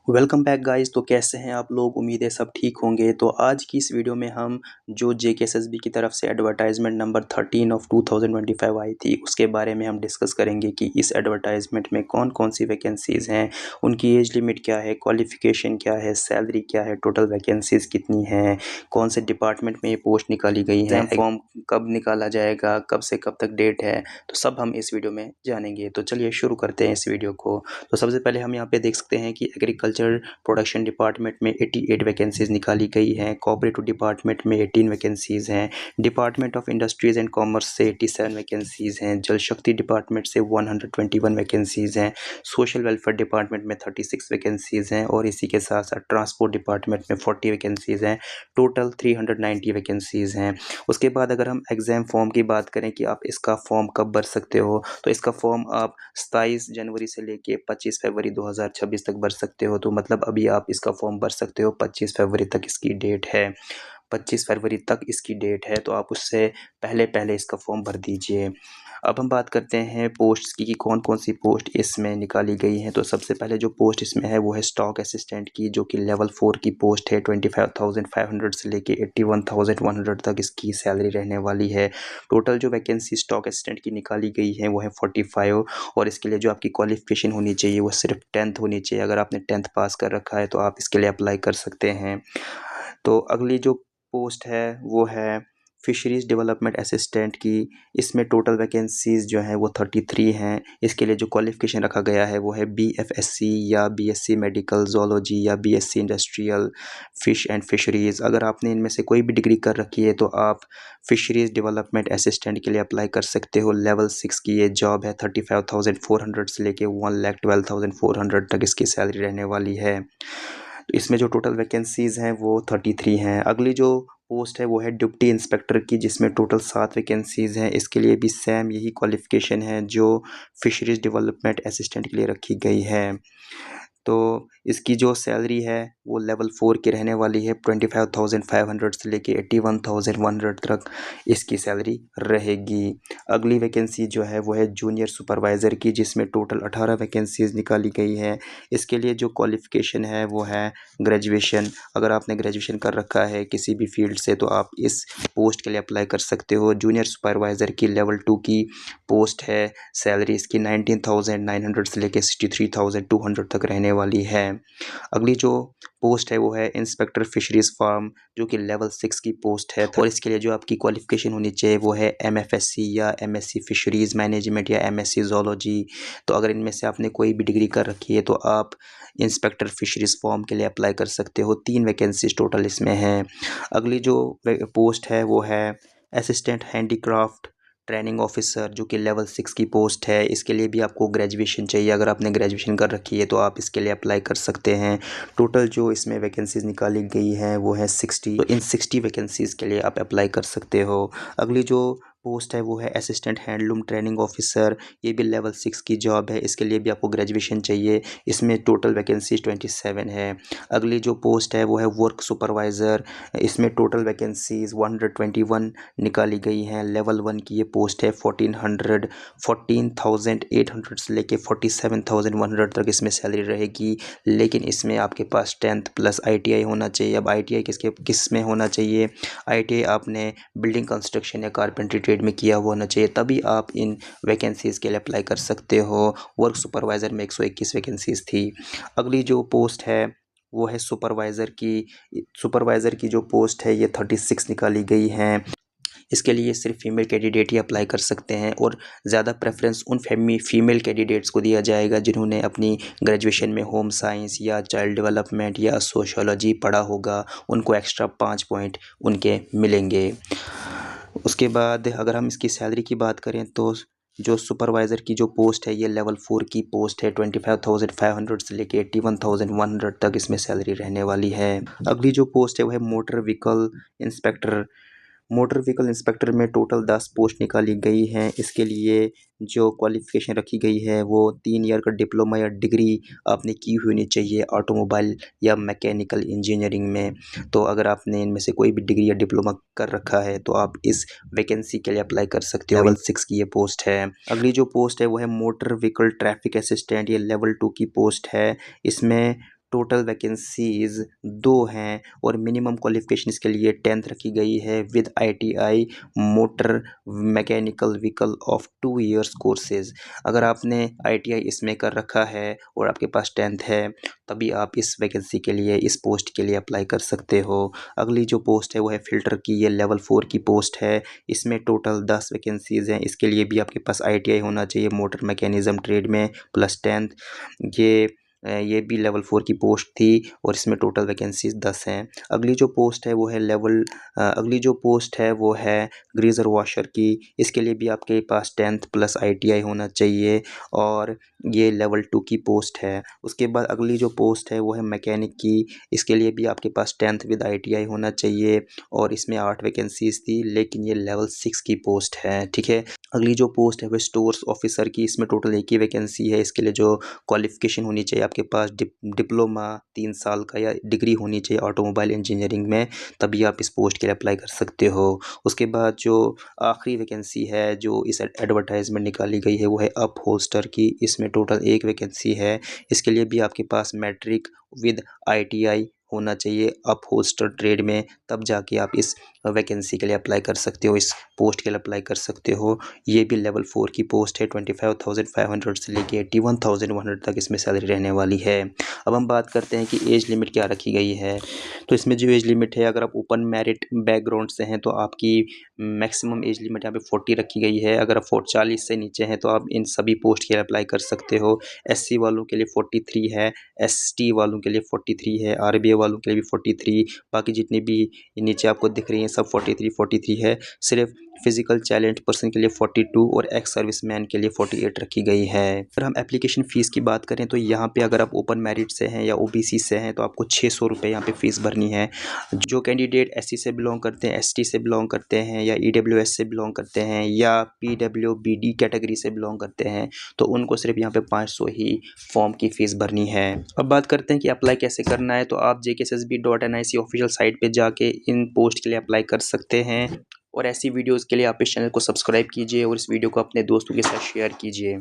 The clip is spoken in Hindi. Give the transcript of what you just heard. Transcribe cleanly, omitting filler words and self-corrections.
Welcome back guys. तो कैसे हैं आप लोग? उम्मीद है सब ठीक होंगे। तो आज की इस वीडियो में हम जो जेकेएसएसबी की तरफ से एडवर्टाइजमेंट नंबर 13 ऑफ 2025 आई थी उसके बारे में हम डिस्कस करेंगे कि इस एडवर्टाइजमेंट में कौन कौन सी वैकेंसीज़ हैं, उनकी एज लिमिट क्या है, क्वालिफ़िकेशन क्या है, सैलरी क्या है, टोटल वैकेंसीज़ कितनी हैं, कौन से डिपार्टमेंट में ये पोस्ट निकाली गई हैं, फॉर्म कब निकाला जाएगा, कब से कब तक डेट है, तो सब हम इस वीडियो में जानेंगे। तो चलिए शुरू करते हैं इस वीडियो को। तो सबसे पहले हम यहाँ पे देख सकते हैं कि एग्रीकल्चर प्रोडक्शन डिपार्टमेंट में 88 वैकेंसीज निकाली गई हैं, कोऑपरेटिव डिपार्टमेंट में 18 वैकेंसीज हैं, department of industries and commerce से 87 वैकेंसीज हैं, जल शक्ति डिपार्टमेंट से 121 वैकेंसीज हैं, सोशल वेलफेयर डिपार्टमेंट में 36 वैकेंसीज हैं और इसी के साथ साथ ट्रांसपोर्ट डिपार्टमेंट में 40 वैकेंसीज हैं। टोटल 390 वैकेंसीज हैं। उसके बाद अगर हम एग्ज़ाम फॉर्म की बात करें कि आप इसका फॉर्म कब भर सकते हो, तो इसका फॉर्म आप 27 जनवरी से लेके 25 फरवरी 2026 तक भर सकते हो। तो मतलब अभी आप इसका फॉर्म भर सकते हो। 25 फरवरी तक इसकी डेट है। 25 फरवरी तक इसकी डेट है, तो आप उससे पहले पहले इसका फॉर्म भर दीजिए। अब हम बात करते हैं पोस्ट्स की कि कौन कौन सी पोस्ट इसमें निकाली गई हैं। तो सबसे पहले जो पोस्ट इसमें है वो है स्टॉक असिस्टेंट की, जो कि लेवल 4 की पोस्ट है। 25,500 से लेके 81,100 तक इसकी सैलरी रहने वाली है। टोटल जो वैकेंसी स्टॉक असिस्टेंट की निकाली गई है वो है 45 और इसके लिए जो आपकी क्वालिफ़िकेशन होनी चाहिए वो सिर्फ 10th होनी चाहिए। अगर आपने 10th पास कर रखा है तो आप इसके लिए अप्लाई कर सकते हैं। तो अगली जो पोस्ट है वो है फिशरीज़ डेवलपमेंट असिस्टेंट की। इसमें टोटल वैकेंसीज़ जो हैं वो 33 हैं। इसके लिए जो क्वालिफ़िकेशन रखा गया है वो है बीएफएससी या बीएससी मेडिकल ज़ूलॉजी या BSc industrial fish and fisheries. अगर आपने इनमें से कोई भी डिग्री कर रखी है तो आप फिशरीज़ डेवलपमेंट असिस्टेंट के लिए अप्लाई कर सकते हो। लेवल 6 की ये जॉब है। 35,400 से लेके 1,12,400 तक इसकी सैलरी रहने वाली है। तो इसमें जो टोटल वैकेंसीज़ हैं वो 33 हैं। अगली जो पोस्ट है वो है डिप्टी इंस्पेक्टर की, जिसमें टोटल 7 वैकेंसीज़ हैं। इसके लिए भी सेम यही क्वालिफ़िकेशन है जो फिशरीज़ डेवलपमेंट असिस्टेंट के लिए रखी गई है। तो इसकी जो सैलरी है वो लेवल 4 की रहने वाली है। 25,500 से लेके 81,100 तक इसकी सैलरी रहेगी। अगली वैकेंसी जो है वो है जूनियर सुपरवाइज़र की, जिसमें टोटल 18 वैकेंसीज़ निकाली गई हैं। इसके लिए जो क्वालिफ़िकेशन है वो है ग्रेजुएशन। अगर आपने ग्रेजुएशन कर रखा है किसी भी फील्ड से तो आप इस पोस्ट के लिए अप्लाई कर सकते हो। जूनियर सुपरवाइज़र की लेवल 2 की पोस्ट है। सैलरी इसकी 19,900 से लेके 63,200 तक रहने वाली है। अगली जो पोस्ट है वो है इंस्पेक्टर फिशरीज़ फार्म, जो कि लेवल 6 की पोस्ट है और इसके लिए जो आपकी क्वालिफ़िकेशन होनी चाहिए वो है एमएफएससी या एमएससी फिशरीज़ मैनेजमेंट या एमएससी ज़ूलॉजी। तो अगर इनमें से आपने कोई भी डिग्री कर रखी है तो आप इंस्पेक्टर फिशरीज़ फार्म के लिए अप्लाई कर सकते हो। 3 वैकेंसीज़ टोटल इसमें हैं। अगली जो पोस्ट है वो है असिस्टेंट हैंडीक्राफ्ट ट्रेनिंग ऑफिसर, जो कि लेवल 6 की पोस्ट है। इसके लिए भी आपको ग्रेजुएशन चाहिए। अगर आपने ग्रेजुएशन कर रखी है तो आप इसके लिए अप्लाई कर सकते हैं। टोटल जो इसमें वैकेंसीज़ निकाली गई हैं वो है 60। तो इन 60 वैकेंसीज़ के लिए आप अप्लाई कर सकते हो। अगली जो पोस्ट है वो है असिस्टेंट हैंडलूम ट्रेनिंग ऑफिसर। ये भी लेवल 6 की जॉब है। इसके लिए भी आपको ग्रेजुएशन चाहिए। इसमें टोटल वैकेंसीज 27 है। अगली जो पोस्ट है वो है वर्क सुपरवाइज़र। इसमें टोटल वैकेंसीज 121 निकाली गई हैं। लेवल 1 की ये पोस्ट है। 14,800 से लेके 47,100 तक इसमें सैलरी रहेगी। लेकिन इसमें आपके पास 10th प्लस ITI होना चाहिए। अब ITI किस में होना चाहिए? ITI आपने बिल्डिंग कंस्ट्रक्शन या कारपेंट्री ट्रेड में किया हुआ होना चाहिए, तभी आप इन वैकेंसीज़ के लिए अप्लाई कर सकते हो। वर्क सुपरवाइज़र में 121 वैकेंसीज़ थी। अगली जो पोस्ट है वो है सुपरवाइज़र की। सुपरवाइज़र की जो पोस्ट है ये 36 निकाली गई हैं। इसके लिए सिर्फ फीमेल कैंडिडेट ही अप्लाई कर सकते हैं और ज़्यादा प्रेफरेंस उन फीमेल कैंडिडेट्स को दिया जाएगा जिन्होंने अपनी ग्रेजुएशन में होम साइंस या चाइल्ड डेवलपमेंट या सोशियोलॉजी पढ़ा होगा। उनको एक्स्ट्रा 5 पॉइंट उनके मिलेंगे। उसके बाद अगर हम इसकी सैलरी की बात करें तो जो सुपरवाइज़र की जो पोस्ट है ये लेवल 4 की पोस्ट है। 25,500 से लेके 81,100 तक इसमें सैलरी रहने वाली है। अगली जो पोस्ट है वो है motor vehicle inspector. Motor vehicle inspector में टोटल 10 पोस्ट निकाली गई हैं। इसके लिए जो क्वालिफ़िकेशन रखी गई है वो 3 ईयर का डिप्लोमा या डिग्री आपने की हुई होनी चाहिए ऑटोमोबाइल या मैकेनिकल इंजीनियरिंग में। तो अगर आपने इनमें से कोई भी डिग्री या डिप्लोमा कर रखा है तो आप इस वैकेंसी के लिए अप्लाई कर सकते हो। लेवल 6 की ये पोस्ट है। अगली जो पोस्ट है वो है मोटर व्हीकल ट्रैफिक असिस्टेंट। ये लेवल 2 की पोस्ट है। इसमें टोटल वैकेंसीज़ 2 हैं और मिनिमम क्वालिफ़िकेशन इसके लिए 10th रखी गई है with ITI motor mechanical vehicle of 2 years courses. अगर आपने ITI इसमें कर रखा है और आपके पास 10th है, तभी आप इस वैकेंसी के लिए, इस पोस्ट के लिए अप्लाई कर सकते हो। अगली जो पोस्ट है वो है फ़िल्टर की, ये लेवल 4 की पोस्ट है। इसमें टोटल 10 वैकेंसीज़ हैं। इसके लिए भी आपके पास ITI होना चाहिए मोटर मैकेनिज़्म ट्रेड में प्लस 10th। ये भी लेवल 4 की पोस्ट थी और इसमें टोटल वैकेंसीज़ 10 हैं। अगली जो पोस्ट है वो है अगली जो पोस्ट है वो है ग्रीज़र वॉशर की। इसके लिए भी आपके पास 10th प्लस ITI होना चाहिए और ये लेवल 2 की पोस्ट है। उसके बाद अगली जो पोस्ट है वो है मैकेनिक की। इसके लिए भी आपके पास 10th विद ITI होना चाहिए और इसमें 8 वैकेंसीज़ थी, लेकिन ये लेवल 6 की पोस्ट है, ठीक है। अगली जो पोस्ट है वो स्टोर्स ऑफिसर की। इसमें टोटल एक ही वैकेंसी है। इसके लिए जो क्वालिफ़िकेशन होनी चाहिए आपके पास डिप्लोमा 3 साल का या डिग्री होनी चाहिए ऑटोमोबाइल इंजीनियरिंग में, तभी आप इस पोस्ट के लिए अप्लाई कर सकते हो। उसके बाद जो आखिरी वैकेंसी है जो इस एडवर्टाइजमेंट निकाली गई है वो है अपहोल्स्टर की। इसमें टोटल एक वैकेंसी है। इसके लिए भी आपके पास मैट्रिक विद ITI होना चाहिए अपहोल्स्टर ट्रेड में, तब जाके आप इस वैकेंसी के लिए अप्लाई कर सकते हो, इस पोस्ट के लिए अप्लाई कर सकते हो। ये भी लेवल 4 की पोस्ट है। 25,500 से लेके 81,100 तक इसमें सैलरी रहने वाली है। अब हम बात करते हैं कि एज लिमिट क्या रखी गई है। तो इसमें जो एज लिमिट है, अगर आप ओपन मेरिट बैकग्राउंड से हैं तो आपकी मैक्सिमम एज लिमिट यहाँ पे 40 रखी गई है। अगर आप 40 से नीचे हैं तो आप इन सभी पोस्ट के लिए अप्लाई कर सकते हो। SC वालों के लिए 43 है, ST वालों के लिए 43 है, RBA वालों के लिए भी 43, बाकी जितनी भी नीचे आपको दिख रही हैं सब 43 है। सिर्फ फिजिकल चैलेंज पर्सन के लिए 42 और एक्स सर्विसमैन के लिए 48 रखी गई है। अगर हम एप्लीकेशन फ़ीस की बात करें तो यहाँ पे अगर आप ओपन मेरिट से हैं या OBC से हैं तो आपको 600 रुपये यहाँ पे फ़ीस भरनी है। जो कैंडिडेट SC से बिलोंग करते हैं, ST से बिलोंग करते हैं या EWS से बिलोंग करते हैं या PWBD कैटेगरी से बिलोंग करते हैं तो उनको सिर्फ यहाँ पे 500 ही फॉर्म की फ़ीस भरनी है। अब बात करते हैं कि अप्लाई कैसे करना है। तो आप jksb.nic ऑफिशियल साइट पे जाके इन पोस्ट के लिए अप्लाई कर सकते हैं और ऐसी वीडियोज़ के लिए आप इस चैनल को सब्सक्राइब कीजिए और इस वीडियो को अपने दोस्तों के साथ शेयर कीजिए।